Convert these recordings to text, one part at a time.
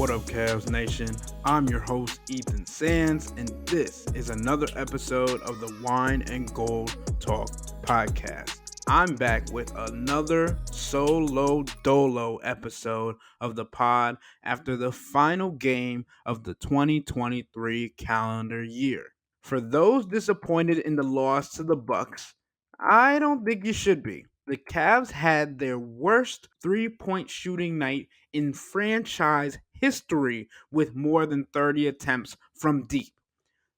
What up, Cavs Nation? I'm your host, Ethan Sands, and this is another episode of the Wine and Gold Talk podcast. I'm back with another solo dolo episode of the pod after the final game of the 2023 calendar year. For those disappointed in the loss to the Bucks, I don't think you should be. The Cavs had their worst three-point shooting night in franchise history with more than 30 attempts from deep.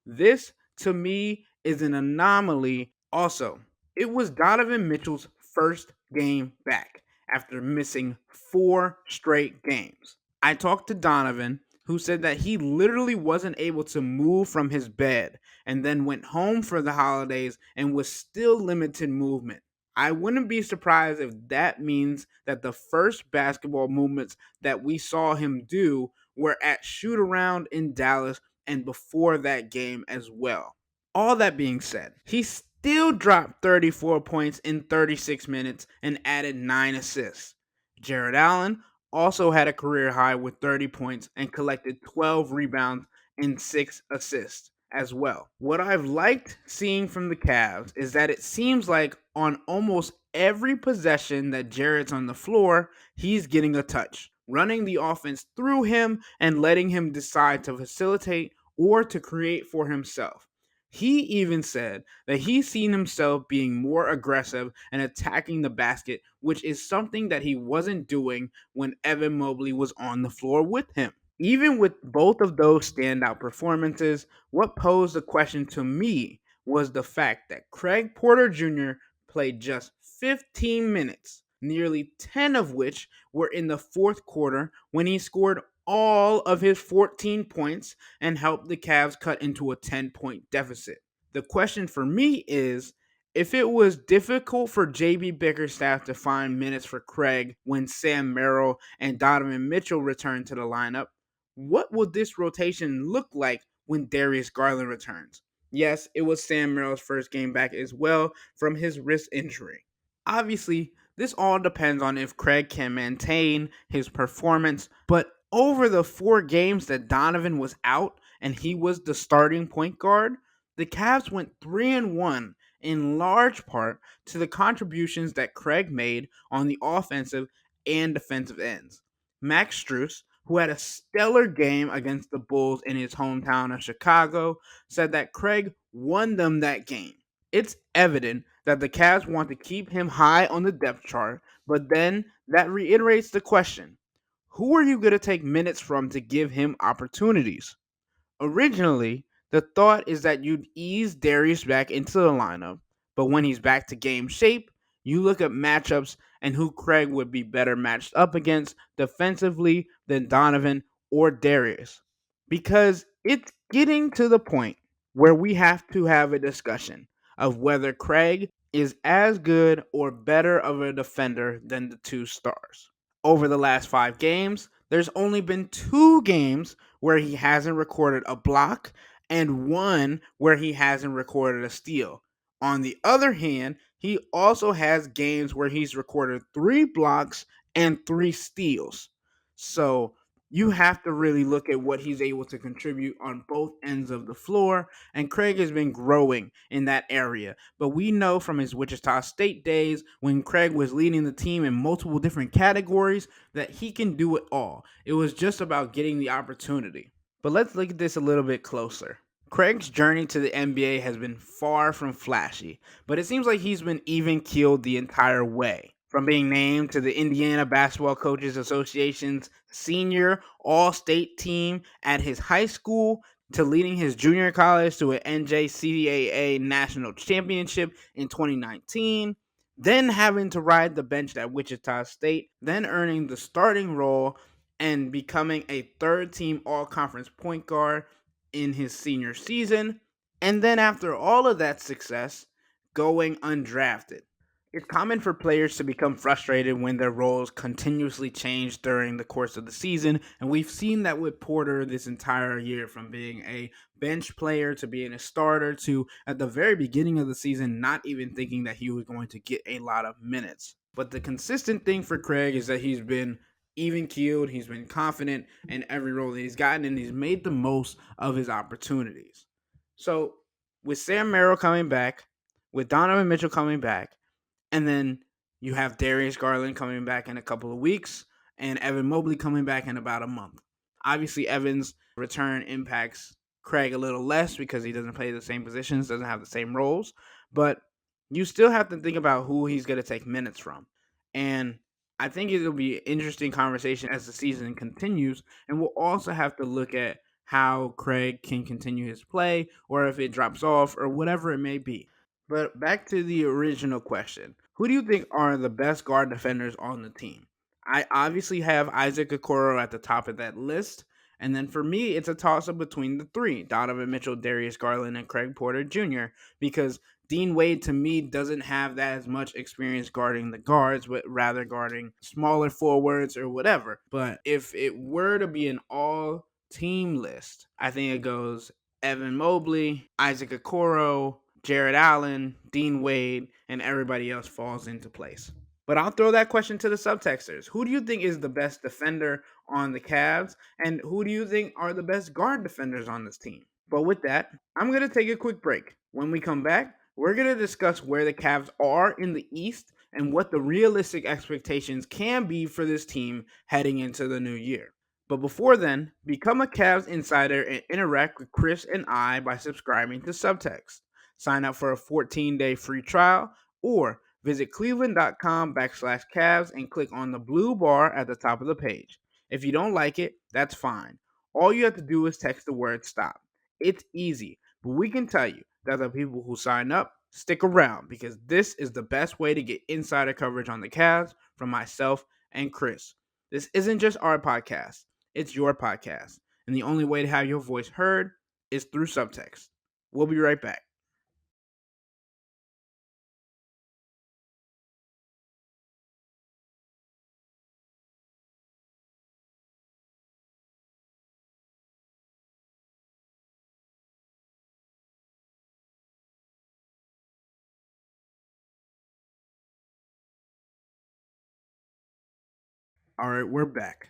This, to me, is an anomaly. Also, it was Donovan Mitchell's first game back after missing 4 straight games. I talked to Donovan, who said that he literally wasn't able to move from his bed and then went home for the holidays and was still limited movement. I wouldn't be surprised if that means that the first basketball movements that we saw him do were at shoot around in Dallas and before that game as well. All that being said, he still dropped 34 points in 36 minutes and added 9 assists. Jared Allen also had a career high with 30 points and collected 12 rebounds and 6 assists as well. What I've liked seeing from the Cavs is that it seems like on almost every possession that Jared's on the floor, he's getting a touch, running the offense through him and letting him decide to facilitate or to create for himself. He even said that he's seen himself being more aggressive and attacking the basket, which is something that he wasn't doing when Evan Mobley was on the floor with him. Even with both of those standout performances, what posed the question to me was the fact that Craig Porter Jr. played just 15 minutes, nearly 10 of which were in the fourth quarter when he scored all of his 14 points and helped the Cavs cut into a 10-point deficit. The question for me is, if it was difficult for JB Bickerstaff to find minutes for Craig when Sam Merrill and Donovan Mitchell returned to the lineup, what will this rotation look like when Darius Garland returns? Yes, it was Sam Merrill's first game back as well from his wrist injury. Obviously, this all depends on if Craig can maintain his performance, but over the 4 games that Donovan was out and he was the starting point guard, the Cavs went 3-1 in large part to the contributions that Craig made on the offensive and defensive ends. Max Strus, who had a stellar game against the Bulls in his hometown of Chicago, said that Craig won them that game. It's evident that the Cavs want to keep him high on the depth chart, but then that reiterates the question: who are you going to take minutes from to give him opportunities? Originally, the thought is that you'd ease Darius back into the lineup, but when he's back to game shape, you look at matchups and who Craig would be better matched up against defensively than Donovan or Darius. Because it's getting to the point where we have to have a discussion of whether Craig is as good or better of a defender than the 2 stars. Over the last 5 games, there's only been 2 games where he hasn't recorded a block and one where he hasn't recorded a steal. On the other hand, he also has games where he's recorded 3 blocks and 3 steals. So you have to really look at what he's able to contribute on both ends of the floor, and Craig has been growing in that area. But we know from his Wichita State days when Craig was leading the team in multiple different categories that he can do it all. It was just about getting the opportunity. But let's look at this a little bit closer. Craig's journey to the NBA has been far from flashy, but it seems like he's been even keeled the entire way. From being named to the Indiana Basketball Coaches Association's senior all-state team at his high school, to leading his junior college to an NJCAA national championship in 2019, then having to ride the bench at Wichita State, then earning the starting role and becoming a third-team all-conference point guard in his senior season, and then after all of that success, going undrafted. It's common for players to become frustrated when their roles continuously change during the course of the season, and we've seen that with Porter this entire year, from being a bench player to being a starter to, at the very beginning of the season, not even thinking that he was going to get a lot of minutes. But the consistent thing for Craig is that he's been even keeled. He's been confident in every role that he's gotten, and he's made the most of his opportunities. So, with Sam Merrill coming back, with Donovan Mitchell coming back, and then you have Darius Garland coming back in a couple of weeks and Evan Mobley coming back in about a month. Obviously, Evan's return impacts Craig a little less because he doesn't play the same positions, doesn't have the same roles, but you still have to think about who he's going to take minutes from. And I think it'll be an interesting conversation as the season continues, and we'll also have to look at how Craig can continue his play or if it drops off or whatever it may be. But back to the original question. Who do you think are the best guard defenders on the team? I obviously have Isaac Okoro at the top of that list. And then for me, it's a toss up between the three Donovan Mitchell, Darius Garland, and Craig Porter Jr. Because Dean Wade, to me, doesn't have that as much experience guarding the guards, but rather guarding smaller forwards or whatever. But if it were to be an all team list, I think it goes Evan Mobley, Isaac Okoro, Jared Allen, Dean Wade, and everybody else falls into place. But I'll throw that question to the subtexters. Who do you think is the best defender on the Cavs? And who do you think are the best guard defenders on this team? But with that, I'm going to take a quick break. When we come back, we're going to discuss where the Cavs are in the East and what the realistic expectations can be for this team heading into the new year. But before then, become a Cavs insider and interact with Chris and I by subscribing to Subtext. Sign up for a 14-day free trial or visit cleveland.com /Cavs and click on the blue bar at the top of the page. If you don't like it, that's fine. All you have to do is text the word stop. It's easy, but we can tell you that the people who sign up stick around because this is the best way to get insider coverage on the Cavs from myself and Chris. This isn't just our podcast, it's your podcast. And the only way to have your voice heard is through subtext. We'll be right back. All right, we're back.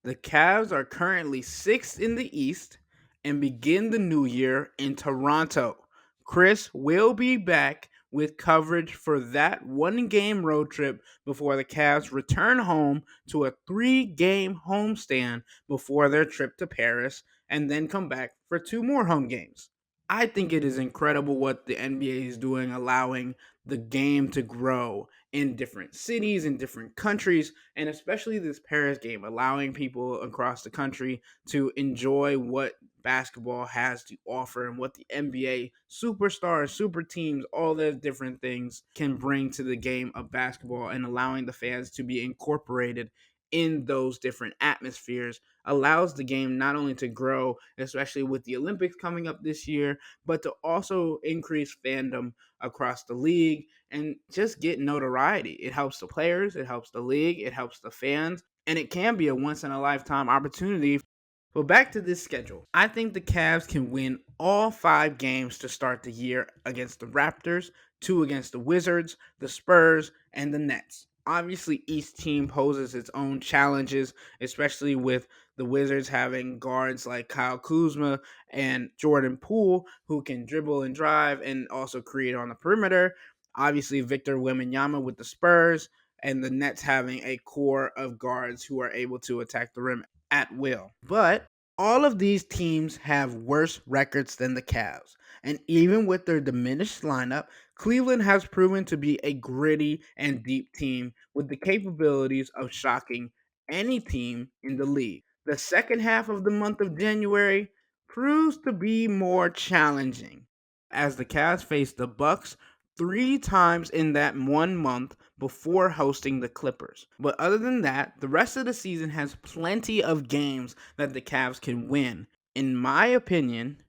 The Cavs are currently sixth in the East and begin the new year in Toronto. Chris will be back with coverage for that one game road trip before the Cavs return home to a 3-game homestand before their trip to Paris and then come back for 2 more home games. I think it is incredible what the NBA is doing, allowing the game to grow in different cities, in different countries, and especially this Paris game, allowing people across the country to enjoy what basketball has to offer and what the NBA superstars, super teams, all those different things can bring to the game of basketball, and allowing the fans to be incorporated in those different atmospheres allows the game not only to grow, especially with the Olympics coming up this year, but to also increase fandom across the league and just get notoriety. It helps the players, it helps the league, it helps the fans, and it can be a once in a lifetime opportunity. But back to this schedule. I think the Cavs can win all 5 games to start the year against the Raptors, 2 against the Wizards, the Spurs, and the Nets. Obviously, each team poses its own challenges, especially with the Wizards having guards like Kyle Kuzma and Jordan Poole who can dribble and drive and also create on the perimeter. Obviously, Victor Wembanyama with the Spurs, and the Nets having a core of guards who are able to attack the rim at will. But all of these teams have worse records than the Cavs. And even with their diminished lineup, Cleveland has proven to be a gritty and deep team with the capabilities of shocking any team in the league. The second half of the month of January proves to be more challenging as the Cavs face the Bucks 3 times in that one month before hosting the Clippers. But other than that, the rest of the season has plenty of games that the Cavs can win. In my opinion,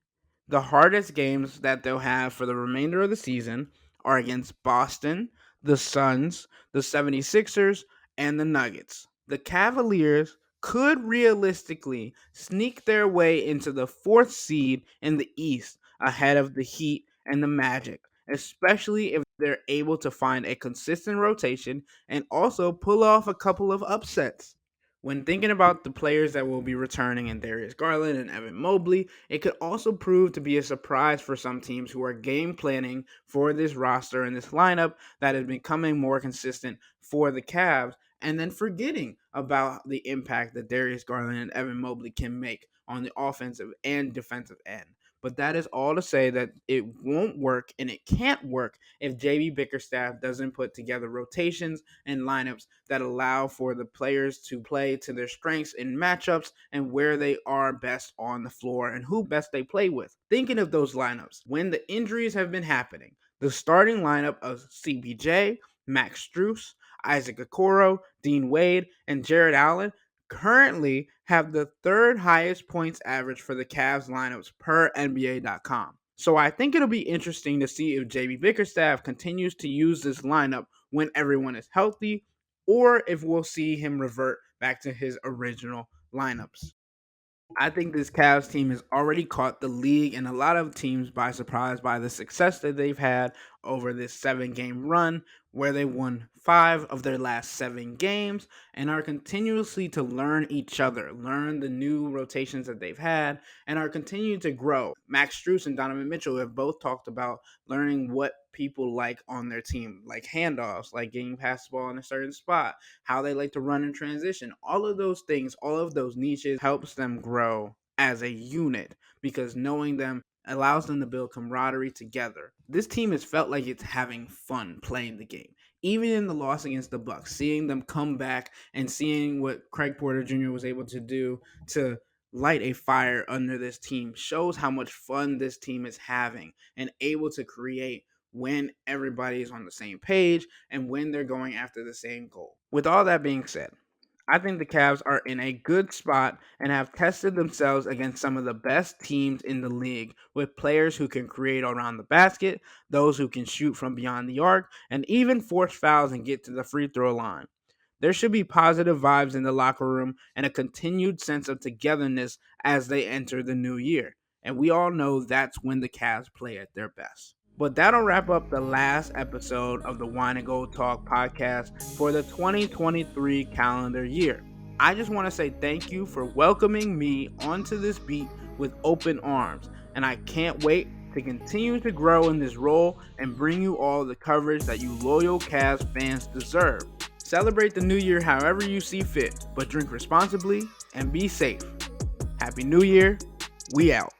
the hardest games that they'll have for the remainder of the season are against Boston, the Suns, the 76ers, and the Nuggets. The Cavaliers could realistically sneak their way into the 4th seed in the East ahead of the Heat and the Magic, especially if They're able to find a consistent rotation and also pull off a couple of upsets. When thinking about the players that will be returning in Darius Garland and Evan Mobley, it could also prove to be a surprise for some teams who are game planning for this roster and this lineup that is becoming more consistent for the Cavs, and then forgetting about the impact that Darius Garland and Evan Mobley can make on the offensive and defensive end. But that is all to say that it won't work and it can't work if JB Bickerstaff doesn't put together rotations and lineups that allow for the players to play to their strengths in matchups and where they are best on the floor and who best they play with. Thinking of those lineups, when the injuries have been happening, the starting lineup of CBJ, Max Strus, Isaac Okoro, Dean Wade, and Jared Allen currently have the third highest points average for the Cavs lineups per NBA.com. So I think it'll be interesting to see if JB Bickerstaff continues to use this lineup when everyone is healthy, or if we'll see him revert back to his original lineups. I think this Cavs team has already caught the league and a lot of teams by surprise by the success that they've had over this 7 game run, where they won 5 of their last 7 games and are continuously to learn each other, learn the new rotations that they've had, and are continuing to grow. Max Strus and Donovan Mitchell have both talked about learning what people like on their team, like handoffs, like getting past the ball in a certain spot, how they like to run in transition. All of those things, all of those niches helps them grow as a unit because knowing them allows them to build camaraderie together. This team has felt like it's having fun playing the game. Even in the loss against the Bucks, seeing them come back and seeing what Craig Porter Jr. was able to do to light a fire under this team shows how much fun this team is having and able to create when everybody is on the same page and when they're going after the same goal. With all that being said, I think the Cavs are in a good spot and have tested themselves against some of the best teams in the league with players who can create around the basket, those who can shoot from beyond the arc, and even force fouls and get to the free throw line. There should be positive vibes in the locker room and a continued sense of togetherness as they enter the new year. And we all know that's when the Cavs play at their best. But that'll wrap up the last episode of the Wine and Gold Talk podcast for the 2023 calendar year. I just want to say thank you for welcoming me onto this beat with open arms, and I can't wait to continue to grow in this role and bring you all the coverage that you loyal Cavs fans deserve. Celebrate the new year however you see fit, but drink responsibly and be safe. Happy New Year. We out.